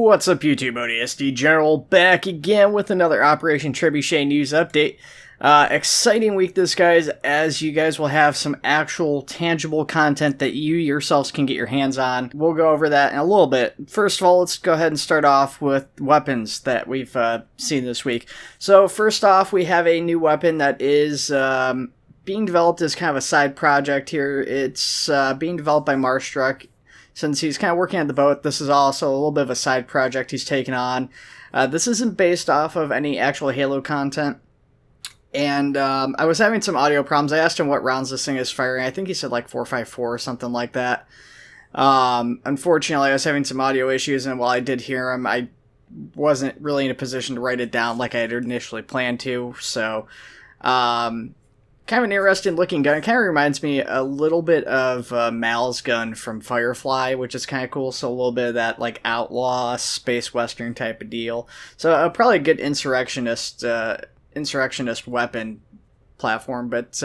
What's up, YouTube? ODST General back again with another Operation Trebuchet news update. Exciting week this, guys, as you guys will have some actual tangible content that you yourselves can get your hands on. We'll go over that in a little bit. First of all, let's go ahead and start off with weapons that we've seen this week. So first off, we have a new weapon that is being developed as kind of a side project here. It's being developed by Marstruck. Since he's kind of working on the boat, this is also a little bit of a side project he's taken on. This isn't based off of any actual Halo content. And I was having some audio problems. I asked him what rounds this thing is firing. I think he said like 4.54 or something like that. Unfortunately, I was having some audio issues, and while I did hear him, I wasn't really in a position to write it down like I had initially planned to. So, kind of an interesting looking gun. It kind of reminds me a little bit of Mal's gun from Firefly, which is kind of cool. So a little bit of that like outlaw space western type of deal. So probably a good insurrectionist weapon platform, but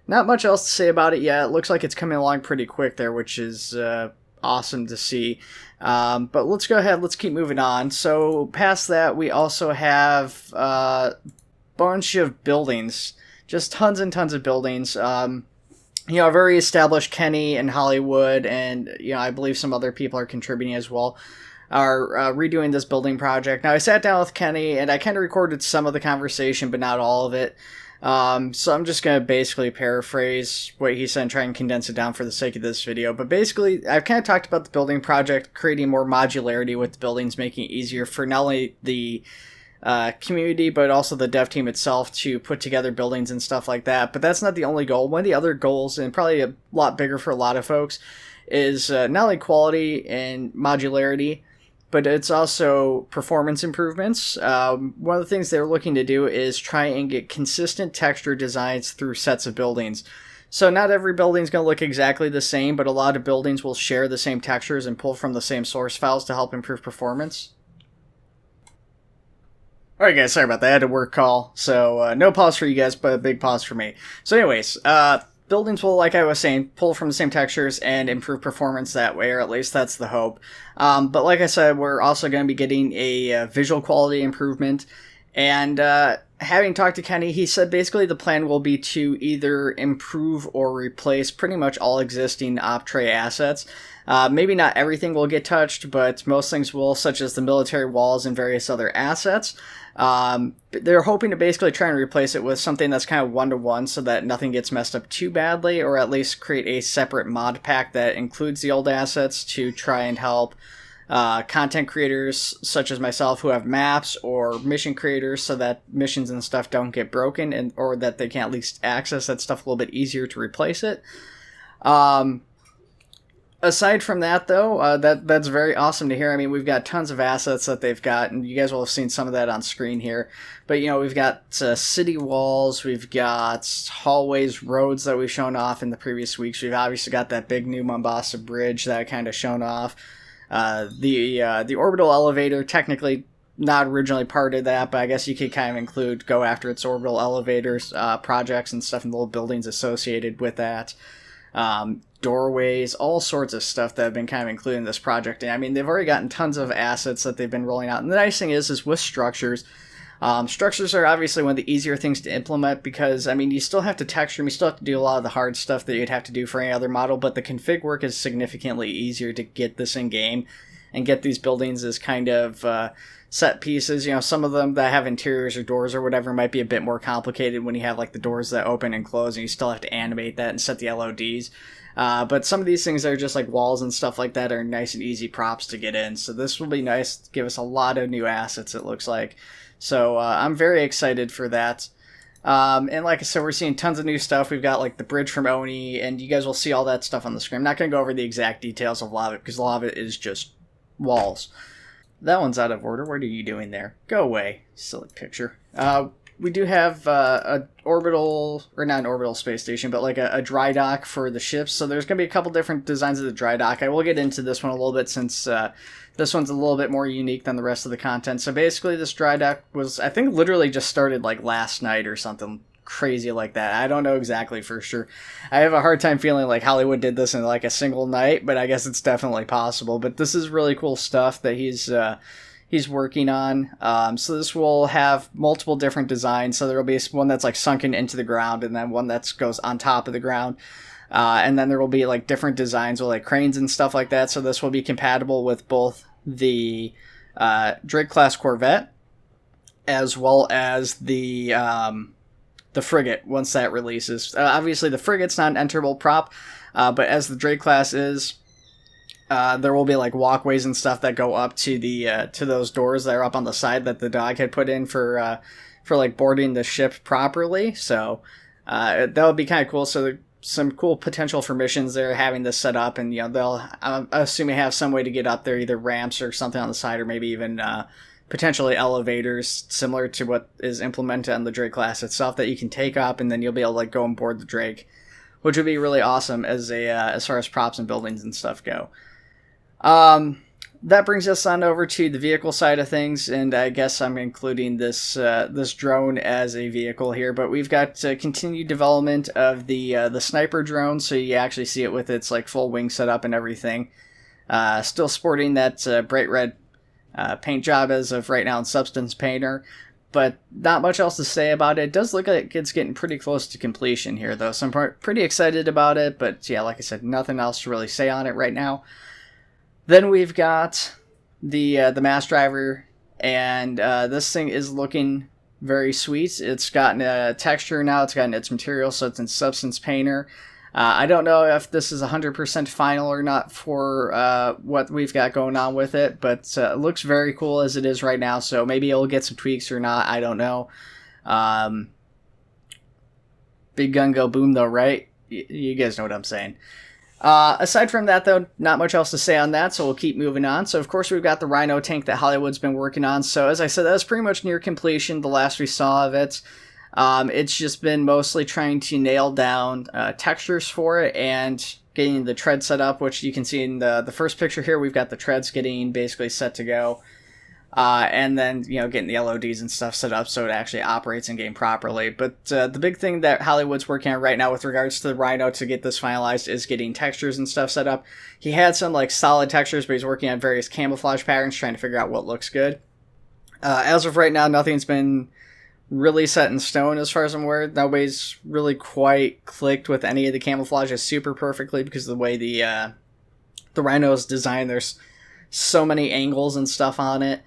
not much else to say about it yet. It looks like it's coming along pretty quick there, which is awesome to see. But let's go ahead. Let's keep moving on. So past that, we also have a bunch of buildings. Just tons and tons of buildings. A very established Kenny and Hollywood, and I believe some other people are contributing as well, are redoing this building project. Now, I sat down with Kenny, and I kind of recorded some of the conversation, but not all of it. So I'm just going to basically paraphrase what he said and try and condense it down for the sake of this video. But basically, I've kind of talked about the building project, creating more modularity with the buildings, making it easier for not only the community, but also the dev team itself to put together buildings and stuff like that. But that's not the only goal. One of the other goals, and probably a lot bigger for a lot of folks, is not only quality and modularity, but it's also performance improvements. One of the things they're looking to do is try and get consistent texture designs through sets of buildings. So not every building is going to look exactly the same, but a lot of buildings will share the same textures and pull from the same source files to help improve performance. Alright guys, sorry about that. I had a work call, so no pause for you guys, but a big pause for me. So anyways, buildings will, like I was saying, pull from the same textures and improve performance that way, or at least that's the hope. But like I said, we're also going to be getting a visual quality improvement, and having talked to Kenny, he said basically the plan will be to either improve or replace pretty much all existing OpTray assets. Maybe not everything will get touched, but most things will, such as the military walls and various other assets. They're hoping to basically try and replace it with something that's kind of one-to-one so that nothing gets messed up too badly, or at least create a separate mod pack that includes the old assets to try and help content creators such as myself who have maps, or mission creators so that missions and stuff don't get broken, and or that they can at least access that stuff a little bit easier to replace it. Aside from that, though, that's very awesome to hear. I mean, we've got tons of assets that they've got, and you guys will have seen some of that on screen here. But, we've got city walls, we've got hallways, roads that we've shown off in the previous weeks. We've obviously got that big new Mombasa bridge that I kind of shown off. The orbital elevator, technically not originally part of that, but I guess you could kind of include go after its orbital elevators, projects and stuff, and little buildings associated with that. Doorways, all sorts of stuff that have been kind of included in this project. And I mean, they've already gotten tons of assets that they've been rolling out. And the nice thing is with structures, structures are obviously one of the easier things to implement because, I mean, you still have to texture them, you still have to do a lot of the hard stuff that you'd have to do for any other model, but the config work is significantly easier to get this in game and get these buildings as kind of set pieces. Some of them that have interiors or doors or whatever might be a bit more complicated when you have like the doors that open and close and you still have to animate that and set the LODs. But some of these things that are just like walls and stuff like that are nice and easy props to get in. So this will be nice to give us a lot of new assets, it looks like. So I'm very excited for that. And like I said, we're seeing tons of new stuff. We've got like the bridge from Oni, and you guys will see all that stuff on the screen. I'm not going to go over the exact details of a lot of it because a lot of it is just walls. That one's out of order. What are you doing there? Go away, silly picture. We do have a orbital, or not an orbital space station, but like a Drydock for the ships. So there's going to be a couple different designs of the Drydock. I will get into this one a little bit since this one's a little bit more unique than the rest of the content. So basically this Drydock was, I think, literally just started like last night or something crazy like that. I don't know exactly for sure. I have a hard time feeling like Hollywood did this in like a single night, but I guess it's definitely possible. But this is really cool stuff that he's working on. So this will have multiple different designs. So there will be one that's like sunken into the ground, and then one that goes on top of the ground. And then there will be like different designs with like cranes and stuff like that. So this will be compatible with both the Drake class Corvette as well as the frigate once that releases. Obviously the frigate's not an enterable prop, but as the Drake class is, there will be like walkways and stuff that go up to the to those doors that are up on the side that the dog had put in for like boarding the ship properly. So that would be kind of cool. So some cool potential for missions there having this set up, and they'll I'm assuming have some way to get up there, either ramps or something on the side, or maybe even potentially elevators similar to what is implemented on the Drake class itself that you can take up, and then you'll be able to like go and board the Drake, which would be really awesome as far as props and buildings and stuff go. That brings us on over to the vehicle side of things, and I guess I'm including this drone as a vehicle here, but we've got continued development of the sniper drone, so you actually see it with its like full wing setup and everything. Still sporting that bright red paint job as of right now in Substance Painter, but not much else to say about it. It does look like it's getting pretty close to completion here, though, so I'm pretty excited about it, but yeah, like I said, nothing else to really say on it right now. Then we've got the mass driver, and this thing is looking very sweet. It's gotten a texture now, it's gotten its material, so it's in Substance Painter. I don't know if this is 100% final or not for what we've got going on with it, but it looks very cool as it is right now, so maybe it'll get some tweaks or not, I don't know. Big gun go boom though, right? You guys know what I'm saying. Aside from that, though, not much else to say on that, so we'll keep moving on. So, of course, we've got the Rhino Tank that Hollywood's been working on. So, as I said, that was pretty much near completion, the last we saw of it. It's just been mostly trying to nail down textures for it and getting the tread set up, which you can see in the first picture here. We've got the treads getting basically set to go. And then, getting the LODs and stuff set up so it actually operates in game properly. But the big thing that Hollywood's working on right now with regards to the Rhino to get this finalized is getting textures and stuff set up. He had some like solid textures, but he's working on various camouflage patterns, trying to figure out what looks good. As of right now, nothing's been really set in stone as far as I'm aware. Nobody's really quite clicked with any of the camouflages super perfectly because of the way the Rhino is designed. There's so many angles and stuff on it.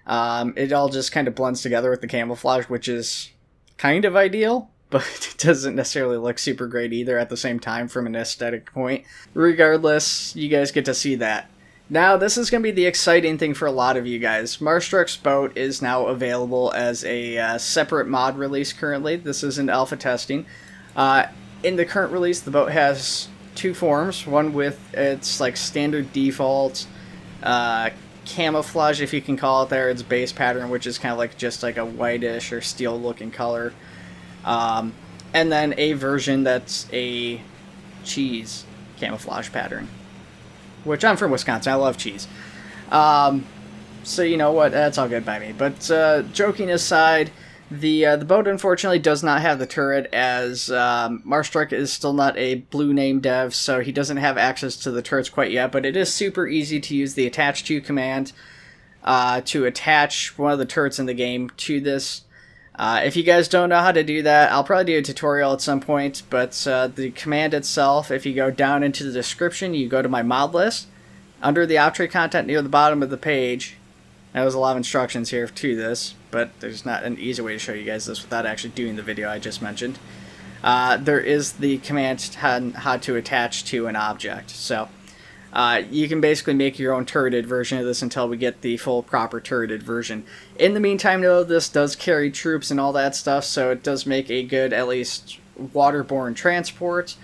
It all just kind of blends together with the camouflage, which is kind of ideal, but it doesn't necessarily look super great either at the same time from an aesthetic point. Regardless, you guys get to see that. Now, this is going to be the exciting thing for a lot of you guys. Marstruck's boat is now available as a separate mod release currently. This is in alpha testing. In the current release, the boat has two forms. One with its like standard default camouflage, if you can call it there, its base pattern, which is kind of like just like a whitish or steel looking color, and then a version that's a cheese camouflage pattern, which I'm from Wisconsin, I love cheese, so you know what, that's all good by me. But joking aside, the boat unfortunately does not have the turret, as Marstruck is still not a blue name dev, so he doesn't have access to the turrets quite yet, but it is super easy to use the attach to command to attach one of the turrets in the game to this. If you guys don't know how to do that, I'll probably do a tutorial at some point, but the command itself, if you go down into the description, you go to my mod list, under the Optray content near the bottom of the page. There was a lot of instructions here to this, but there's not an easy way to show you guys this without actually doing the video I just mentioned. There is the command on how to attach to an object. So you can basically make your own turreted version of this until we get the full proper turreted version. In the meantime, though, this does carry troops and all that stuff, so it does make a good, at least, waterborne transport.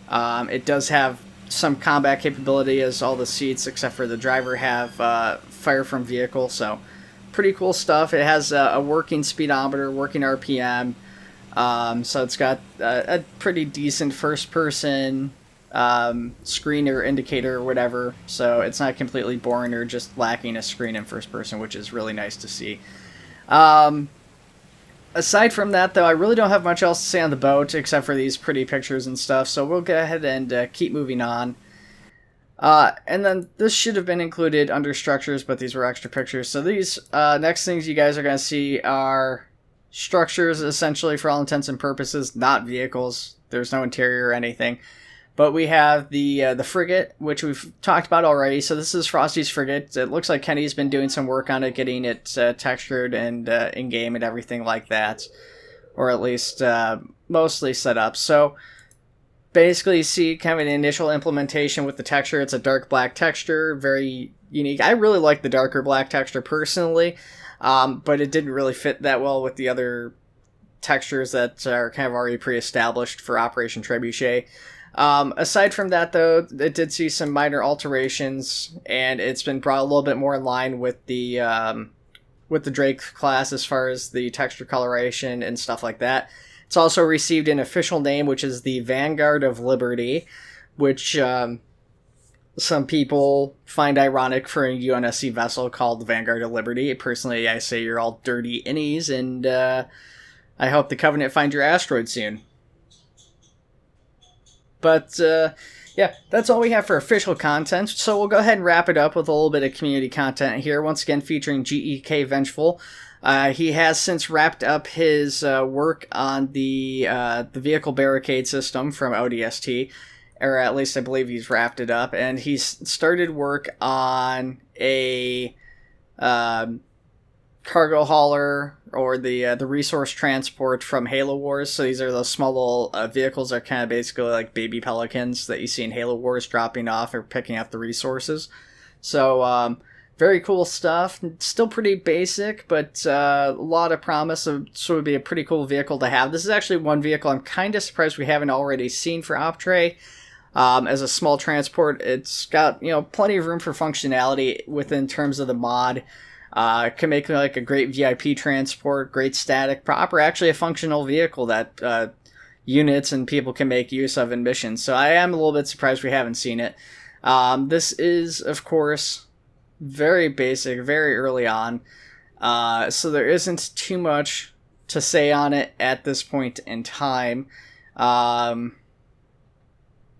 It does have some combat capability, as all the seats except for the driver have fire from vehicle, so pretty cool stuff. It has a working speedometer, working RPM, so it's got a pretty decent first person screen or indicator or whatever, so it's not completely boring or just lacking a screen in first person, which is really nice to see. Aside from that, though, I really don't have much else to say on the boat except for these pretty pictures and stuff, so we'll go ahead and keep moving on. And then this should have been included under structures, but these were extra pictures. So these next things you guys are going to see are structures, essentially, for all intents and purposes, not vehicles. There's no interior or anything. But we have the frigate, which we've talked about already. So this is Frosty's frigate. It looks like Kenny's been doing some work on it, getting it textured and in-game and everything like that. Or at least mostly set up. So basically you see kind of an initial implementation with the texture. It's a dark black texture, very unique. I really like the darker black texture personally, but it didn't really fit that well with the other textures that are kind of already pre-established for Operation Trebuchet. Aside from that, though, it did see some minor alterations, and it's been brought a little bit more in line with the Drake class as far as the texture coloration and stuff like that. It's also received an official name, which is the Vanguard of Liberty, which some people find ironic for a UNSC vessel called the Vanguard of Liberty. Personally, I say you're all dirty innies, and I hope the Covenant find your asteroid soon. But, yeah, that's all we have for official content, so we'll go ahead and wrap it up with a little bit of community content here, once again featuring GEK Vengeful. He has since wrapped up his work on the vehicle barricade system from ODST, or at least I believe he's wrapped it up, and he's started work on a cargo hauler, or the resource transport from Halo Wars. So these are those small little vehicles that are kind of basically like baby pelicans that you see in Halo Wars, dropping off or picking up the resources. So very cool stuff. Still pretty basic, but a lot of promise. So it would be a pretty cool vehicle to have. This is actually one vehicle I'm kind of surprised we haven't already seen for Optray. As a small transport, it's got, you know, plenty of room for functionality within terms of the mod. Can make like a great VIP transport, great static, proper, actually a functional vehicle that units and people can make use of in missions. So I am a little bit surprised we haven't seen it. This is, of course, very basic, very early on. So there isn't too much to say on it at this point in time.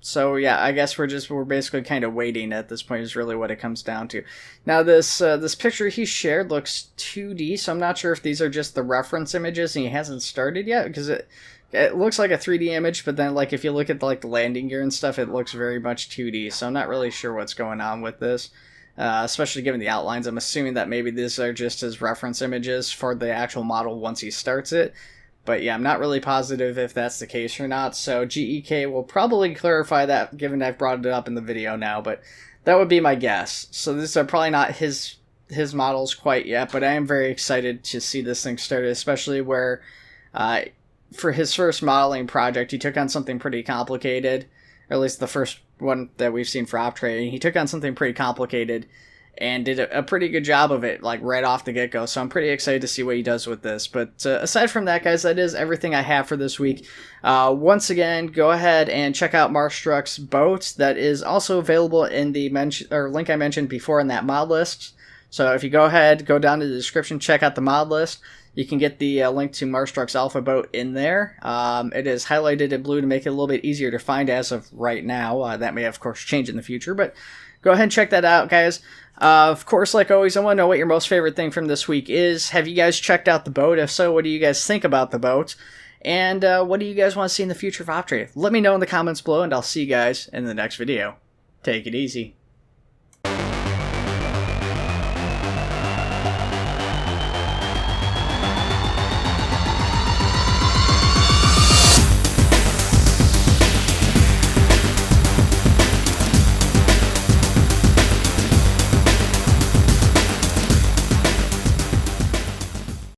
So yeah, I guess we're basically kind of waiting at this point is really what it comes down to. Now this picture he shared looks 2D, so I'm not sure if these are just the reference images and he hasn't started yet, because it looks like a 3D image, but then like if you look at like the landing gear and stuff, it looks very much 2D. So I'm not really sure what's going on with this, especially given the outlines. I'm assuming that maybe these are just his reference images for the actual model once he starts it. But yeah, I'm not really positive if that's the case or not, so GEK will probably clarify that, given I've brought it up in the video now, but that would be my guess. So these are probably not his models quite yet, but I am very excited to see this thing started, especially where for his first modeling project, he took on something pretty complicated, or at least the first one that we've seen for Optray. He took on something pretty complicated and did a pretty good job of it, like, right off the get-go. So I'm pretty excited to see what he does with this. But aside from that, guys, that is everything I have for this week. Once again, go ahead and check out Marstruck's boat. That is also available in the link I mentioned before in that mod list. So if you go ahead, go down to the description, check out the mod list. You can get the link to Marstruck's Alpha boat in there. It is highlighted in blue to make it a little bit easier to find as of right now. That may, of course, change in the future, but go ahead and check that out, guys. Of course, like always, I want to know what your most favorite thing from this week is. Have you guys checked out the boat? If so, what do you guys think about the boat? And what do you guys want to see in the future of Optray? Let me know in the comments below, and I'll see you guys in the next video. Take it easy.